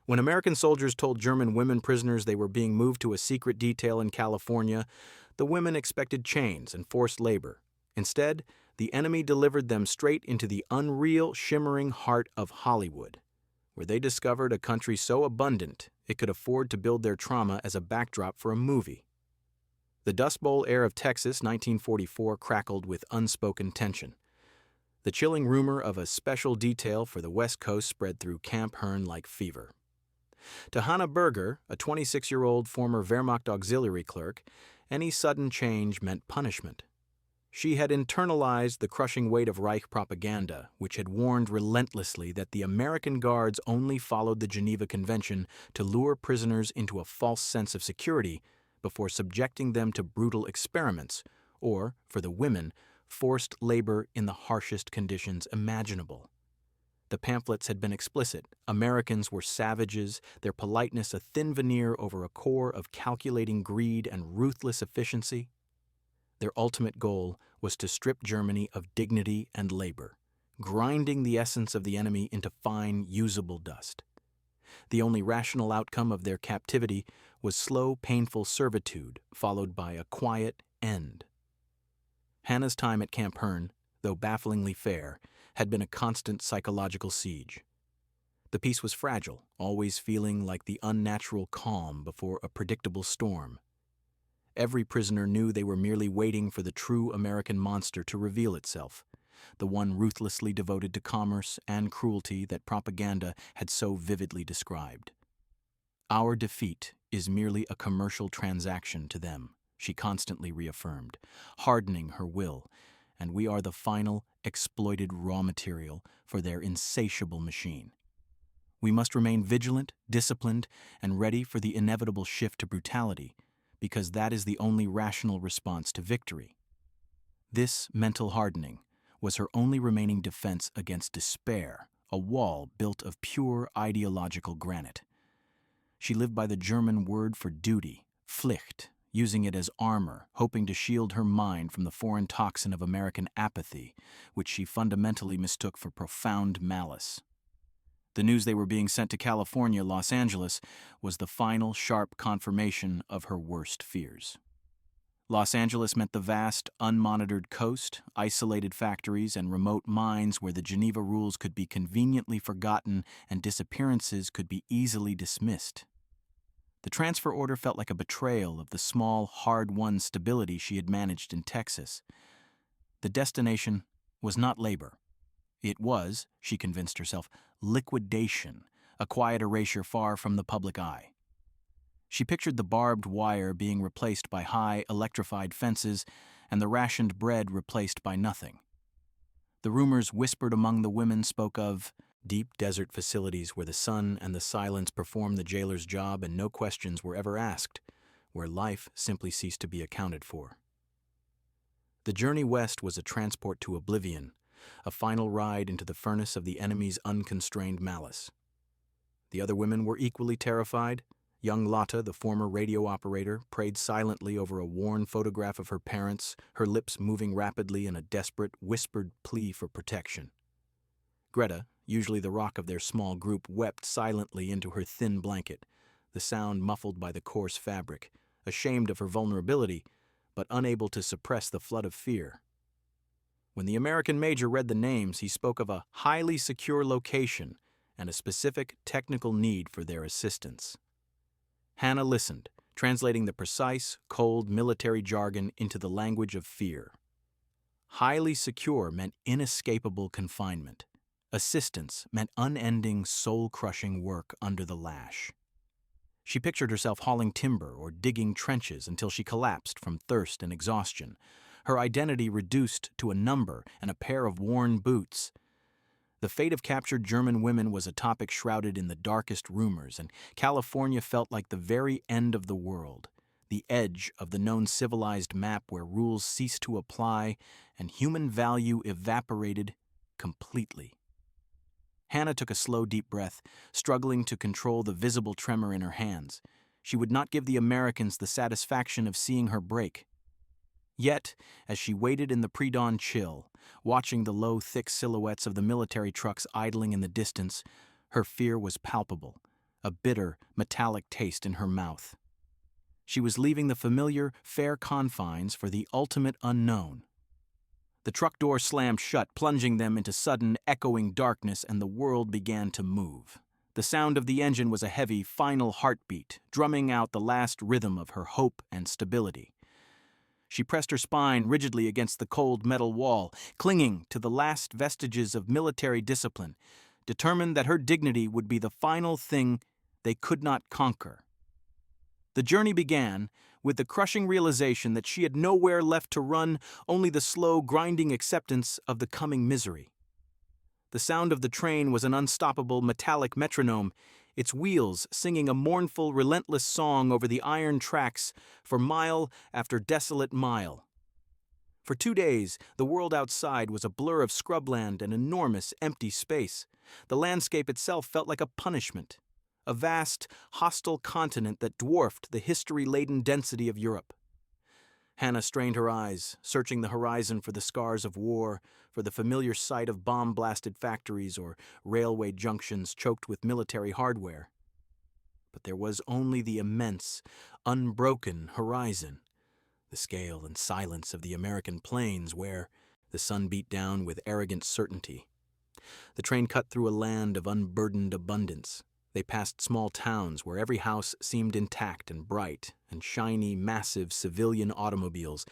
When American soldiers told German women prisoners they were being moved to a secret detail in California, the women expected chains and forced labor. Instead, the enemy delivered them straight into the unreal, shimmering heart of Hollywood, where they discovered a country so abundant it could afford to build their trauma as a backdrop for a movie. The Dust Bowl air of Texas, 1944, crackled with unspoken tension. The chilling rumor of a special detail for the West Coast spread through Camp Hearn like fever. To Hannah Berger, a 26-year-old former Wehrmacht auxiliary clerk, any sudden change meant punishment. She had internalized the crushing weight of Reich propaganda, which had warned relentlessly that the American guards only followed the Geneva Convention to lure prisoners into a false sense of security before subjecting them to brutal experiments, or, for the women, forced labor in the harshest conditions imaginable. The pamphlets had been explicit. Americans were savages, their politeness a thin veneer over a core of calculating greed and ruthless efficiency. Their ultimate goal was to strip Germany of dignity and labor, grinding the essence of the enemy into fine, usable dust. The only rational outcome of their captivity was slow, painful servitude, followed by a quiet end. Hannah's time at Camp Hearn, though bafflingly fair, had been a constant psychological siege. The peace was fragile, always feeling like the unnatural calm before a predictable storm. Every prisoner knew they were merely waiting for the true American monster to reveal itself, the one ruthlessly devoted to commerce and cruelty that propaganda had so vividly described. Our defeat is merely a commercial transaction to them, she constantly reaffirmed, hardening her will, and we are the final, exploited raw material for their insatiable machine. We must remain vigilant, disciplined, and ready for the inevitable shift to brutality, because that is the only rational response to victory. This mental hardening was her only remaining defense against despair, a wall built of pure ideological granite. She lived by the German word for duty, Pflicht, using it as armor, hoping to shield her mind from the foreign toxin of American apathy, which she fundamentally mistook for profound malice. The news they were being sent to California, Los Angeles, was the final, sharp confirmation of her worst fears. Los Angeles meant the vast, unmonitored coast, isolated factories, and remote mines where the Geneva rules could be conveniently forgotten and disappearances could be easily dismissed. The transfer order felt like a betrayal of the small, hard-won stability she had managed in Texas. The destination was not labor. It was, she convinced herself, liquidation, a quiet erasure far from the public eye. She pictured the barbed wire being replaced by high, electrified fences and the rationed bread replaced by nothing. The rumors whispered among the women spoke of deep desert facilities where the sun and the silence performed the jailer's job and no questions were ever asked, where life simply ceased to be accounted for. The journey west was a transport to oblivion, a final ride into the furnace of the enemy's unconstrained malice. The other women were equally terrified. Young Lotta, the former radio operator, prayed silently over a worn photograph of her parents, her lips moving rapidly in a desperate, whispered plea for protection. Greta, usually the rock of their small group, wept silently into her thin blanket, the sound muffled by the coarse fabric, ashamed of her vulnerability, but unable to suppress the flood of fear. When the American major read the names, he spoke of a highly secure location and a specific technical need for their assistance. Hannah listened, translating the precise, cold military jargon into the language of fear. Highly secure meant inescapable confinement. Assistance meant unending, soul-crushing work under the lash. She pictured herself hauling timber or digging trenches until she collapsed from thirst and exhaustion, her identity reduced to a number and a pair of worn boots. The fate of captured German women was a topic shrouded in the darkest rumors, and California felt like the very end of the world, the edge of the known civilized map where rules ceased to apply and human value evaporated completely. Hannah took a slow, deep breath, struggling to control the visible tremor in her hands. She would not give the Americans the satisfaction of seeing her break. Yet, as she waited in the pre-dawn chill, watching the low, thick silhouettes of the military trucks idling in the distance, her fear was palpable. a bitter, metallic taste in her mouth. She was leaving the familiar, fair confines for the ultimate unknown. The truck door slammed shut, plunging them into sudden, echoing darkness, and the world began to move. The sound of the engine was a heavy, final heartbeat, drumming out the last rhythm of her hope and stability. She pressed her spine rigidly against the cold metal wall, clinging to the last vestiges of military discipline, determined that her dignity would be the final thing they could not conquer. The journey began with the crushing realization that she had nowhere left to run, only the slow, grinding acceptance of the coming misery. The sound of the train was an unstoppable metallic metronome, its wheels singing a mournful, relentless song over the iron tracks for mile after desolate mile. For 2 days, the world outside was a blur of scrubland and enormous, empty space. The landscape itself felt like a punishment, a vast, hostile continent that dwarfed the history-laden density of Europe. Hannah strained her eyes, searching the horizon for the scars of war, for the familiar sight of bomb-blasted factories or railway junctions choked with military hardware. But there was only the immense, unbroken horizon, the scale and silence of the American plains where the sun beat down with arrogant certainty. The train cut through a land of unburdened abundance. They passed small towns where every house seemed intact and bright, and shiny, massive civilian automobiles,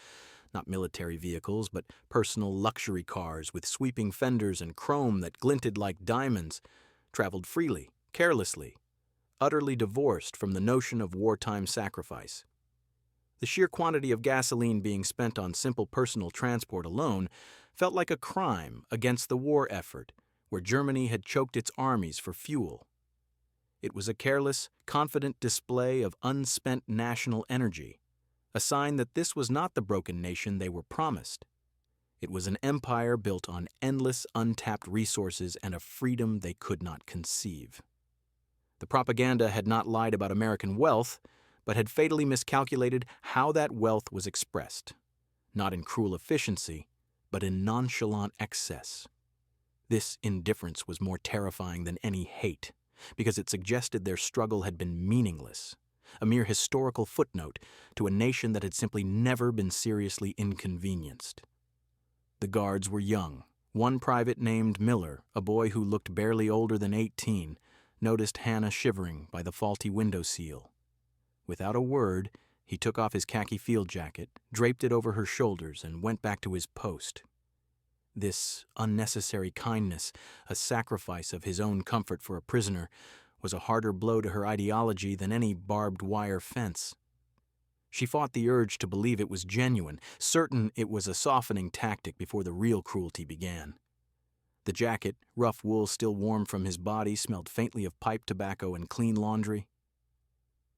not military vehicles, but personal luxury cars with sweeping fenders and chrome that glinted like diamonds, traveled freely, carelessly, utterly divorced from the notion of wartime sacrifice. The sheer quantity of gasoline being spent on simple personal transport alone felt like a crime against the war effort, where Germany had choked its armies for fuel. It was a careless, confident display of unspent national energy, a sign that this was not the broken nation they were promised. It was an empire built on endless, untapped resources and a freedom they could not conceive. The propaganda had not lied about American wealth, but had fatally miscalculated how that wealth was expressed, not in cruel efficiency, but in nonchalant excess. This indifference was more terrifying than any hate, because it suggested their struggle had been meaningless, a mere historical footnote to a nation that had simply never been seriously inconvenienced. The guards were young. One private named Miller, a boy who looked barely older than 18, noticed Hannah shivering by the faulty window seal. Without a word, he took off his khaki field jacket, draped it over her shoulders, and went back to his post. This unnecessary kindness, a sacrifice of his own comfort for a prisoner, was a harder blow to her ideology than any barbed wire fence. She fought the urge to believe it was genuine, certain it was a softening tactic before the real cruelty began. The jacket, rough wool still warm from his body, smelled faintly of pipe tobacco and clean laundry.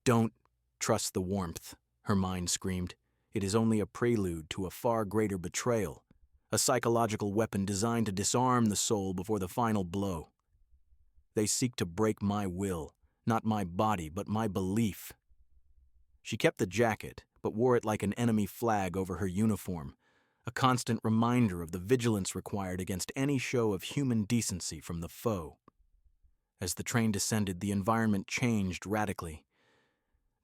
"Don't trust the warmth," her mind screamed. "It is only a prelude to a far greater betrayal. A psychological weapon designed to disarm the soul before the final blow. They seek to break my will, not my body, but my belief." She kept the jacket, but wore it like an enemy flag over her uniform, a constant reminder of the vigilance required against any show of human decency from the foe. As the train descended, the environment changed radically.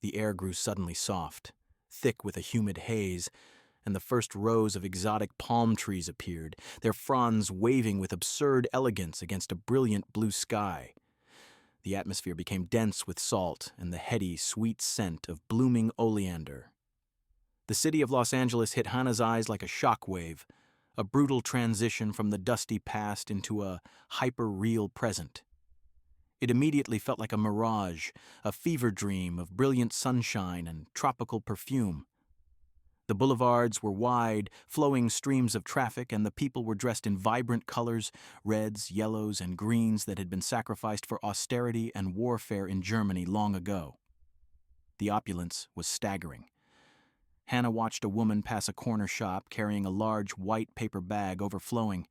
The air grew suddenly soft, thick with a humid haze, and the first rows of exotic palm trees appeared, their fronds waving with absurd elegance against a brilliant blue sky. The atmosphere became dense with salt and the heady, sweet scent of blooming oleander. The city of Los Angeles hit Hannah's eyes like a shockwave, a brutal transition from the dusty past into a hyper-real present. It immediately felt like a mirage, a fever dream of brilliant sunshine and tropical perfume. The boulevards were wide, flowing streams of traffic, and the people were dressed in vibrant colors, reds, yellows, and greens that had been sacrificed for austerity and warfare in Germany long ago. The opulence was staggering. Hannah watched a woman pass a corner shop carrying a large white paper bag overflowing.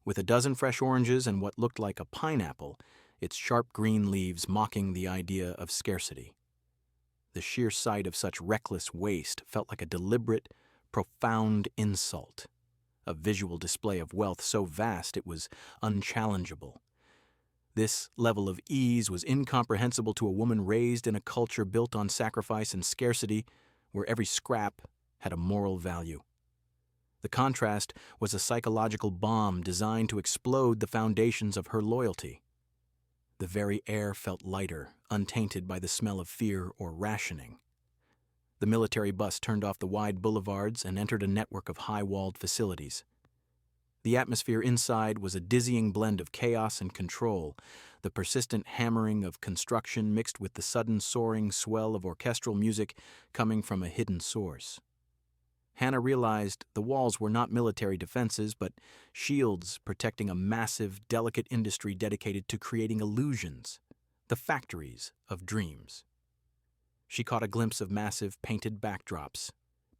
With a dozen fresh oranges and what looked like a pineapple, its sharp green leaves mocking the idea of scarcity. The sheer sight of such reckless waste felt like a deliberate, profound insult, a visual display of wealth so vast it was unchallengeable. This level of ease was incomprehensible to a woman raised in a culture built on sacrifice and scarcity, where every scrap had a moral value. The contrast was a psychological bomb designed to explode the foundations of her loyalty. The very air felt lighter, untainted by the smell of fear or rationing. The military bus turned off the wide boulevards and entered a network of high-walled facilities. The atmosphere inside was a dizzying blend of chaos and control, the persistent hammering of construction mixed with the sudden soaring swell of orchestral music coming from a hidden source. Hannah realized the walls were not military defenses, but shields protecting a massive, delicate industry dedicated to creating illusions, the factories of dreams. She caught a glimpse of massive painted backdrops,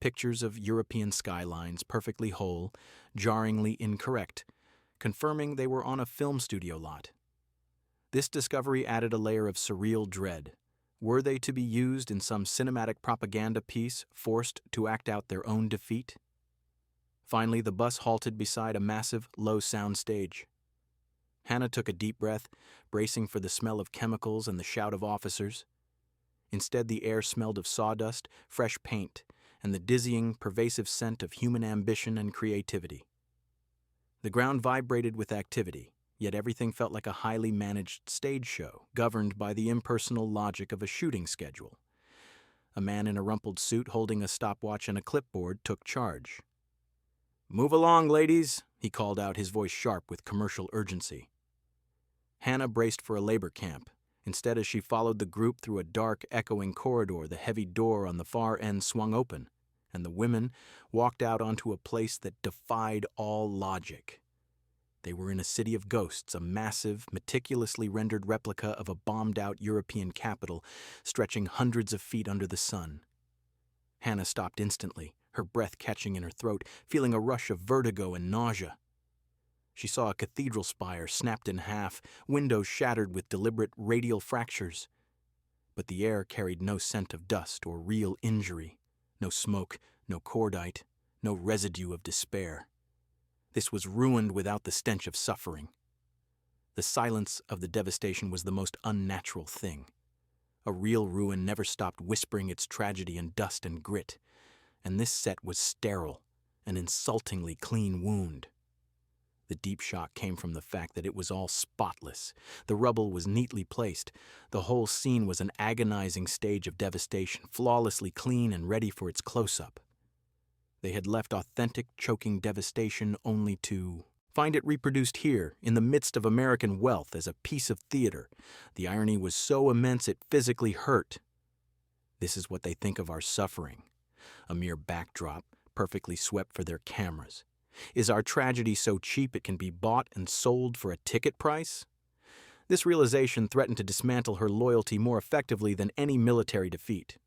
pictures of European skylines perfectly whole, jarringly incorrect, confirming they were on a film studio lot. This discovery added a layer of surreal dread. Were they to be used in some cinematic propaganda piece, forced to act out their own defeat? Finally, the bus halted beside a massive, low-sound stage. Hannah took a deep breath, bracing for the smell of chemicals and the shout of officers. Instead, the air smelled of sawdust, fresh paint, and the dizzying, pervasive scent of human ambition and creativity. The ground vibrated with activity, yet everything felt like a highly managed stage show, governed by the impersonal logic of a shooting schedule. A man in a rumpled suit holding a stopwatch and a clipboard took charge. "Move along, ladies," he called out, his voice sharp with commercial urgency. Hannah braced for a labor camp. Instead, as she followed the group through a dark, echoing corridor, the heavy door on the far end swung open, and the women walked out onto a place that defied all logic. They were in a city of ghosts, a massive, meticulously rendered replica of a bombed-out European capital stretching hundreds of feet under the sun. Hannah stopped instantly, her breath catching in her throat, feeling a rush of vertigo and nausea. She saw a cathedral spire snapped in half, windows shattered with deliberate radial fractures. But the air carried no scent of dust or real injury, no smoke, no cordite, no residue of despair. This was ruined without the stench of suffering. The silence of the devastation was the most unnatural thing. A real ruin never stopped whispering its tragedy in dust and grit, and this set was sterile, an insultingly clean wound. The deep shock came from the fact that it was all spotless. The rubble was neatly placed. The whole scene was an agonizing stage of devastation, flawlessly clean and ready for its close-up. They had left authentic, choking devastation only to find it reproduced here, in the midst of American wealth, as a piece of theater. The irony was so immense it physically hurt. This is what they think of our suffering. A mere backdrop, perfectly swept for their cameras. Is our tragedy so cheap it can be bought and sold for a ticket price? This realization threatened to dismantle her loyalty more effectively than any military defeat.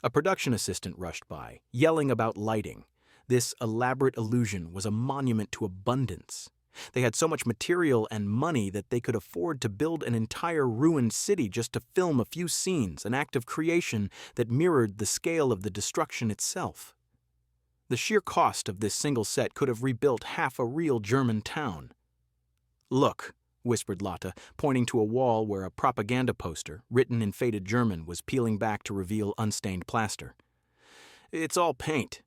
A production assistant rushed by, yelling about lighting. This elaborate illusion was a monument to abundance. They had so much material and money that they could afford to build an entire ruined city just to film a few scenes, an act of creation that mirrored the scale of the destruction itself. The sheer cost of this single set could have rebuilt half a real German town. "Look," whispered Lotta, pointing to a wall where a propaganda poster, written in faded German, was peeling back to reveal unstained plaster. "It's all paint."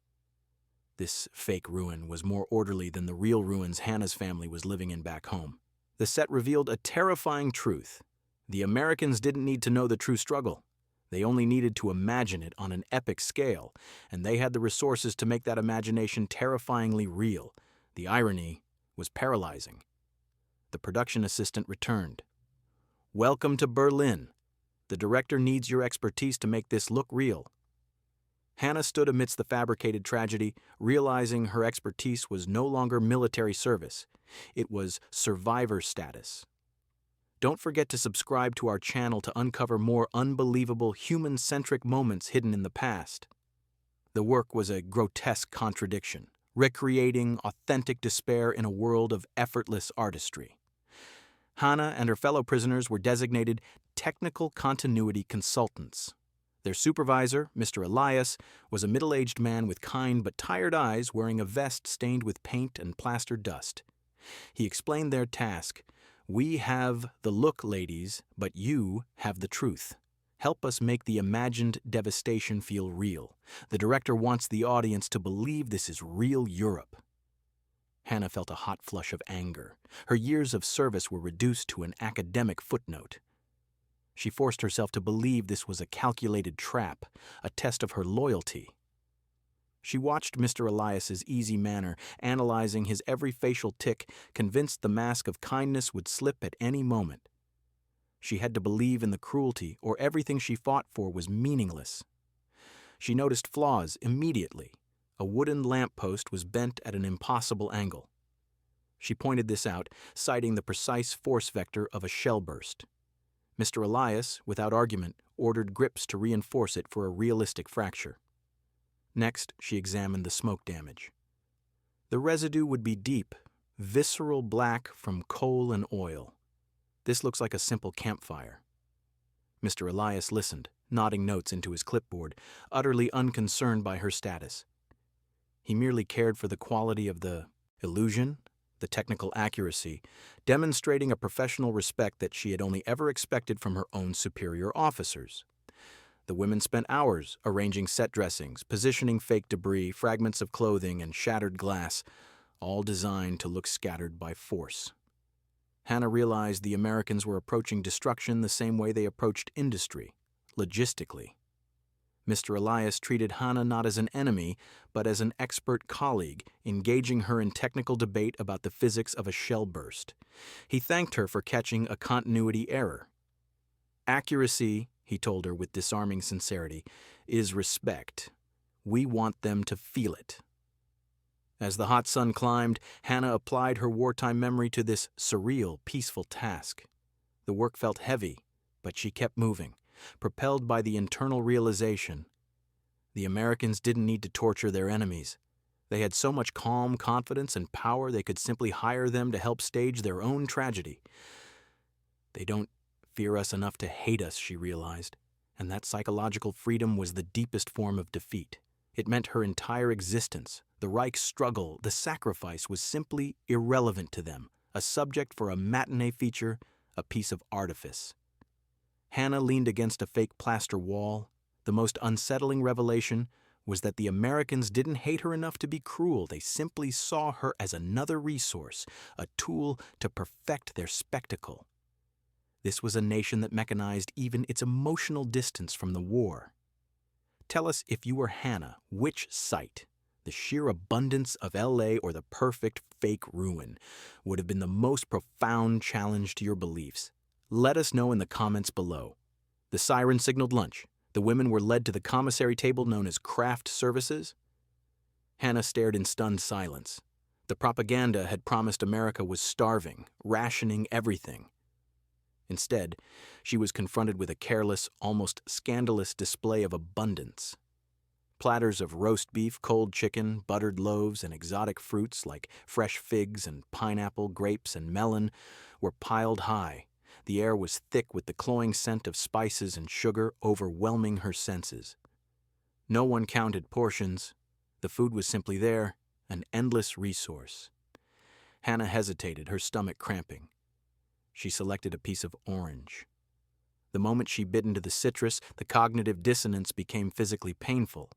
This fake ruin was more orderly than the real ruins Hannah's family was living in back home. The set revealed a terrifying truth. The Americans didn't need to know the true struggle. They only needed to imagine it on an epic scale, and they had the resources to make that imagination terrifyingly real. The irony was paralyzing. The production assistant returned. "Welcome to Berlin. The director needs your expertise to make this look real." Hannah stood amidst the fabricated tragedy, realizing her expertise was no longer military service. It was survivor status. Don't forget to subscribe to our channel to uncover more unbelievable human-centric moments hidden in the past. The work was a grotesque contradiction, recreating authentic despair in a world of effortless artistry. Hannah and her fellow prisoners were designated technical continuity consultants. Their supervisor, Mr. Elias, was a middle-aged man with kind but tired eyes wearing a vest stained with paint and plaster dust. He explained their task. "We have the look, ladies, but you have the truth. Help us make the imagined devastation feel real. The director wants the audience to believe this is real Europe." Hannah felt a hot flush of anger. Her years of service were reduced to an academic footnote. She forced herself to believe this was a calculated trap, a test of her loyalty. She watched Mr. Elias's easy manner, analyzing his every facial tic, convinced the mask of kindness would slip at any moment. She had to believe in the cruelty, or everything she fought for was meaningless. She noticed flaws immediately. A wooden lamppost was bent at an impossible angle. She pointed this out, citing the precise force vector of a shell burst. Mr. Elias, without argument, ordered grips to reinforce it for a realistic fracture. Next, she examined the smoke damage. The residue would be deep, visceral black from coal and oil. "This looks like a simple campfire." Mr. Elias listened, nodding notes into his clipboard, utterly unconcerned by her status. He merely cared for the quality of the illusion, the technical accuracy, demonstrating a professional respect that she had only ever expected from her own superior officers. The women spent hours arranging set dressings, positioning fake debris, fragments of clothing, and shattered glass, all designed to look scattered by force. Hannah realized the Americans were approaching destruction the same way they approached industry, logistically. Mr. Elias treated Hannah not as an enemy, but as an expert colleague, engaging her in technical debate about the physics of a shell burst. He thanked her for catching a continuity error. "Accuracy," he told her with disarming sincerity, "is respect. We want them to feel it." As the hot sun climbed, Hannah applied her wartime memory to this surreal, peaceful task. The work felt heavy, but she kept moving, propelled by the internal realization. The Americans didn't need to torture their enemies. They had so much calm confidence and power they could simply hire them to help stage their own tragedy. They don't fear us enough to hate us, she realized, and that psychological freedom was the deepest form of defeat. It meant her entire existence, the Reich's struggle, the sacrifice was simply irrelevant to them, a subject for a matinee feature, a piece of artifice. Hannah leaned against a fake plaster wall. The most unsettling revelation was that the Americans didn't hate her enough to be cruel. They simply saw her as another resource, a tool to perfect their spectacle. This was a nation that mechanized even its emotional distance from the war. Tell us, if you were Hannah, which site, the sheer abundance of LA or the perfect fake ruin, would have been the most profound challenge to your beliefs? Let us know in the comments below. The siren signaled lunch. The women were led to the commissary table known as craft services. Hannah stared in stunned silence. The propaganda had promised America was starving, rationing everything. Instead, she was confronted with a careless, almost scandalous display of abundance. Platters of roast beef, cold chicken, buttered loaves, and exotic fruits like fresh figs and pineapple, grapes, and melon were piled high. The air was thick with the cloying scent of spices and sugar, overwhelming her senses. No one counted portions. The food was simply there, an endless resource. Hannah hesitated, her stomach cramping. She selected a piece of orange. The moment she bit into the citrus, the cognitive dissonance became physically painful.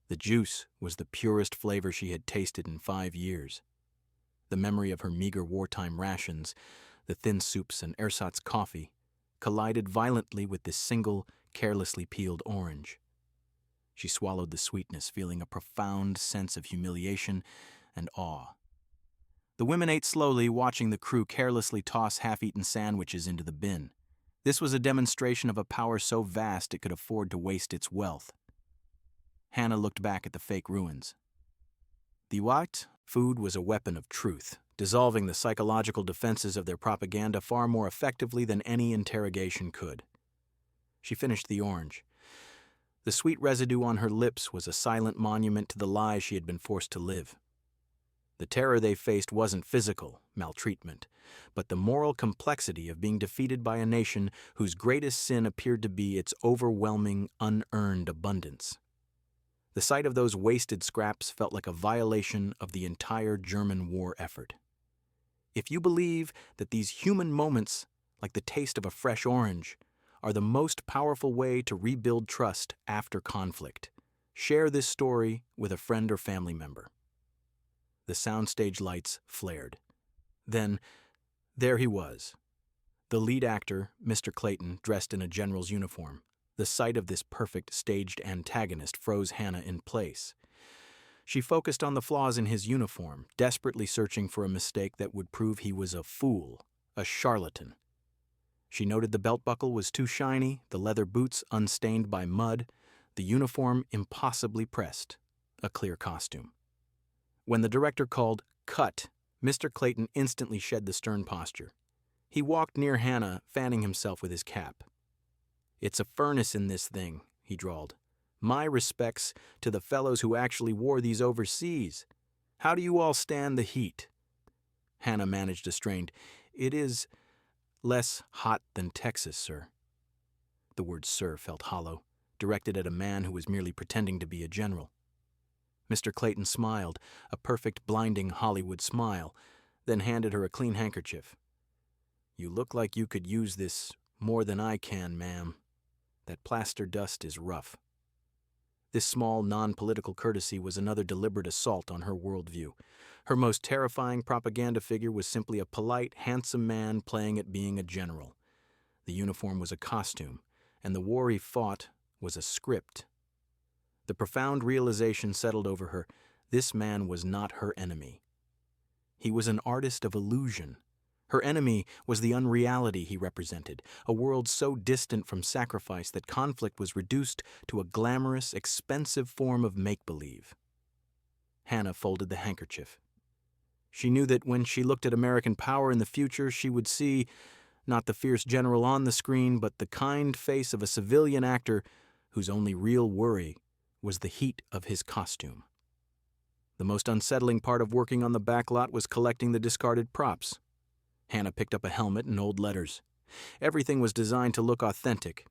The juice was the purest flavor she had tasted in 5 years. The memory of her meager wartime rations, the thin soups and ersatz coffee, collided violently with this single, carelessly peeled orange. She swallowed the sweetness, feeling a profound sense of humiliation and awe. The women ate slowly, watching the crew carelessly toss half-eaten sandwiches into the bin. This was a demonstration of a power so vast it could afford to waste its wealth. Hannah looked back at the fake ruins. The what? Food was a weapon of truth, dissolving the psychological defenses of their propaganda far more effectively than any interrogation could. She finished the orange. The sweet residue on her lips was a silent monument to the lies she had been forced to live. The terror they faced wasn't physical, maltreatment, but the moral complexity of being defeated by a nation whose greatest sin appeared to be its overwhelming, unearned abundance. The sight of those wasted scraps felt like a violation of the entire German war effort. If you believe that these human moments, like the taste of a fresh orange, are the most powerful way to rebuild trust after conflict, share this story with a friend or family member. The soundstage lights flared. Then, there he was. The lead actor, Mr. Clayton, dressed in a general's uniform. The sight of this perfect staged antagonist froze Hannah in place. She focused on the flaws in his uniform, desperately searching for a mistake that would prove he was a fool, a charlatan. She noted the belt buckle was too shiny, the leather boots unstained by mud, the uniform impossibly pressed, a clear costume. When the director called "Cut," Mr. Clayton instantly shed the stern posture. He walked near Hannah, fanning himself with his cap. "It's a furnace in this thing," he drawled. "My respects to the fellows who actually wore these overseas. How do you all stand the heat?" Hannah managed a strained, "It is less hot than Texas, sir." The word "sir" felt hollow, directed at a man who was merely pretending to be a general. Mr. Clayton smiled, a perfect, blinding Hollywood smile, then handed her a clean handkerchief. "You look like you could use this more than I can, ma'am. That plaster dust is rough." This small, non-political courtesy was another deliberate assault on her worldview. Her most terrifying propaganda figure was simply a polite, handsome man playing at being a general. The uniform was a costume, and the war he fought was a script. The profound realization settled over her: this man was not her enemy. He was an artist of illusion. Her enemy was the unreality he represented, a world so distant from sacrifice that conflict was reduced to a glamorous, expensive form of make-believe. Hannah folded the handkerchief. She knew that when she looked at American power in the future, she would see not the fierce general on the screen, but the kind face of a civilian actor whose only real worry was the heat of his costume. The most unsettling part of working on the back lot was collecting the discarded props. Hannah picked up a helmet and old letters. Everything was designed to look authentic.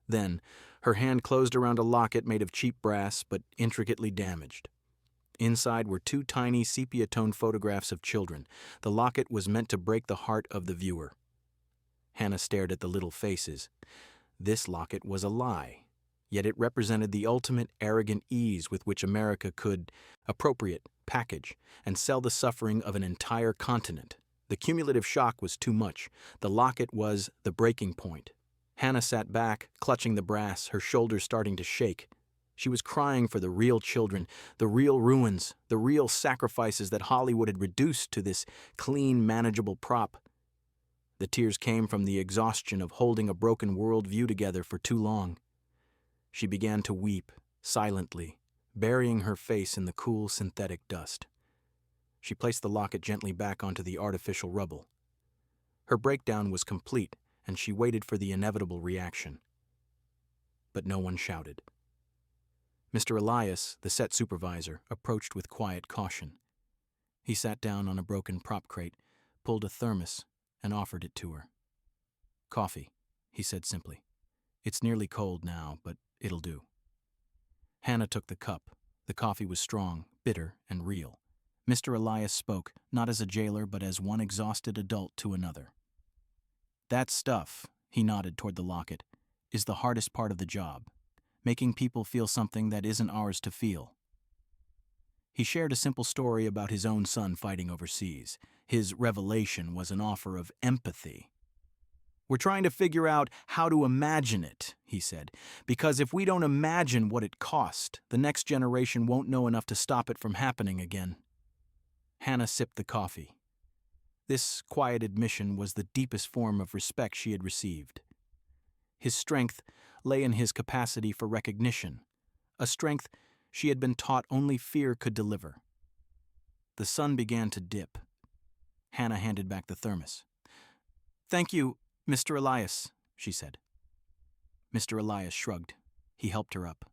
Then, her hand closed around a locket made of cheap brass but intricately damaged. Inside were two tiny sepia-toned photographs of children. The locket was meant to break the heart of the viewer. Hannah stared at the little faces. This locket was a lie, yet it represented the ultimate arrogant ease with which America could appropriate, package, and sell the suffering of an entire continent. The cumulative shock was too much. The locket was the breaking point. Hannah sat back, clutching the brass, her shoulders starting to shake. She was crying for the real children, the real ruins, the real sacrifices that Hollywood had reduced to this clean, manageable prop. The tears came from the exhaustion of holding a broken worldview together for too long. She began to weep, silently, burying her face in the cool synthetic dust. She placed the locket gently back onto the artificial rubble. Her breakdown was complete, and she waited for the inevitable reaction. But no one shouted. Mr. Elias, the set supervisor, approached with quiet caution. He sat down on a broken prop crate, pulled a thermos, and offered it to her. "Coffee," he said simply. "It's nearly cold now, but it'll do." Hannah took the cup. The coffee was strong, bitter, and real. Mr. Elias spoke, not as a jailer, but as one exhausted adult to another. "That stuff," he nodded toward the locket, "is the hardest part of the job, making people feel something that isn't ours to feel." He shared a simple story about his own son fighting overseas. His revelation was an offer of empathy. "We're trying to figure out how to imagine it," he said, "because if we don't imagine what it cost, the next generation won't know enough to stop it from happening again." Hannah sipped the coffee. This quiet admission was the deepest form of respect she had received. His strength lay in his capacity for recognition, a strength she had been taught only fear could deliver. The sun began to dip. Hannah handed back the thermos. "Thank you, Mr. Elias," she said. Mr. Elias shrugged. He helped her up.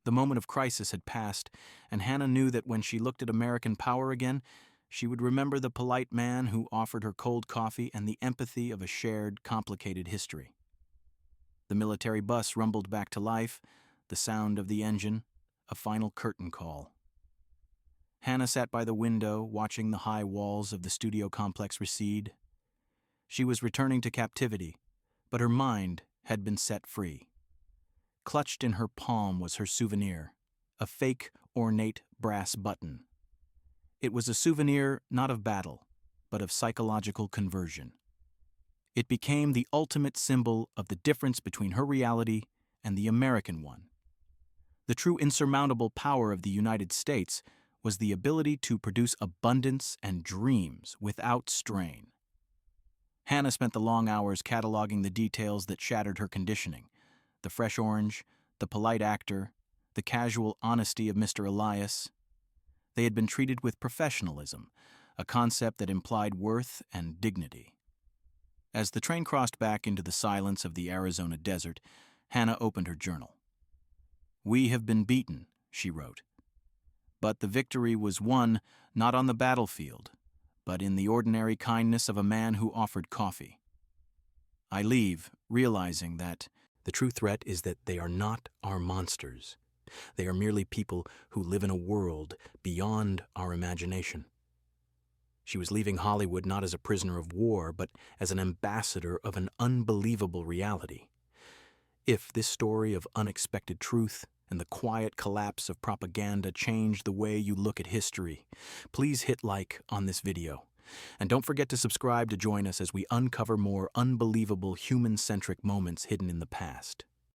The moment of crisis had passed, and Hannah knew that when she looked at American power again, she would remember the polite man who offered her cold coffee and the empathy of a shared, complicated history. The military bus rumbled back to life, the sound of the engine, a final curtain call. Hannah sat by the window, watching the high walls of the studio complex recede. She was returning to captivity, but her mind had been set free. Clutched in her palm was her souvenir, a fake, ornate brass button. It was a souvenir not of battle, but of psychological conversion. It became the ultimate symbol of the difference between her reality and the American one. The true insurmountable power of the United States was the ability to produce abundance and dreams without strain. Hannah spent the long hours cataloging the details that shattered her conditioning: the fresh orange, the polite actor, the casual honesty of Mr. Elias. They had been treated with professionalism, a concept that implied worth and dignity. As the train crossed back into the silence of the Arizona desert, Hannah opened her journal. "We have been beaten," she wrote. "But the victory was won not on the battlefield, but in the ordinary kindness of a man who offered coffee. I leave, realizing that the true threat is that they are not our monsters. They are merely people who live in a world beyond our imagination." She was leaving Hollywood not as a prisoner of war, but as an ambassador of an unbelievable reality. If this story of unexpected truth and the quiet collapse of propaganda changed the way you look at history, please hit like on this video. And don't forget to subscribe to join us as we uncover more unbelievable human-centric moments hidden in the past.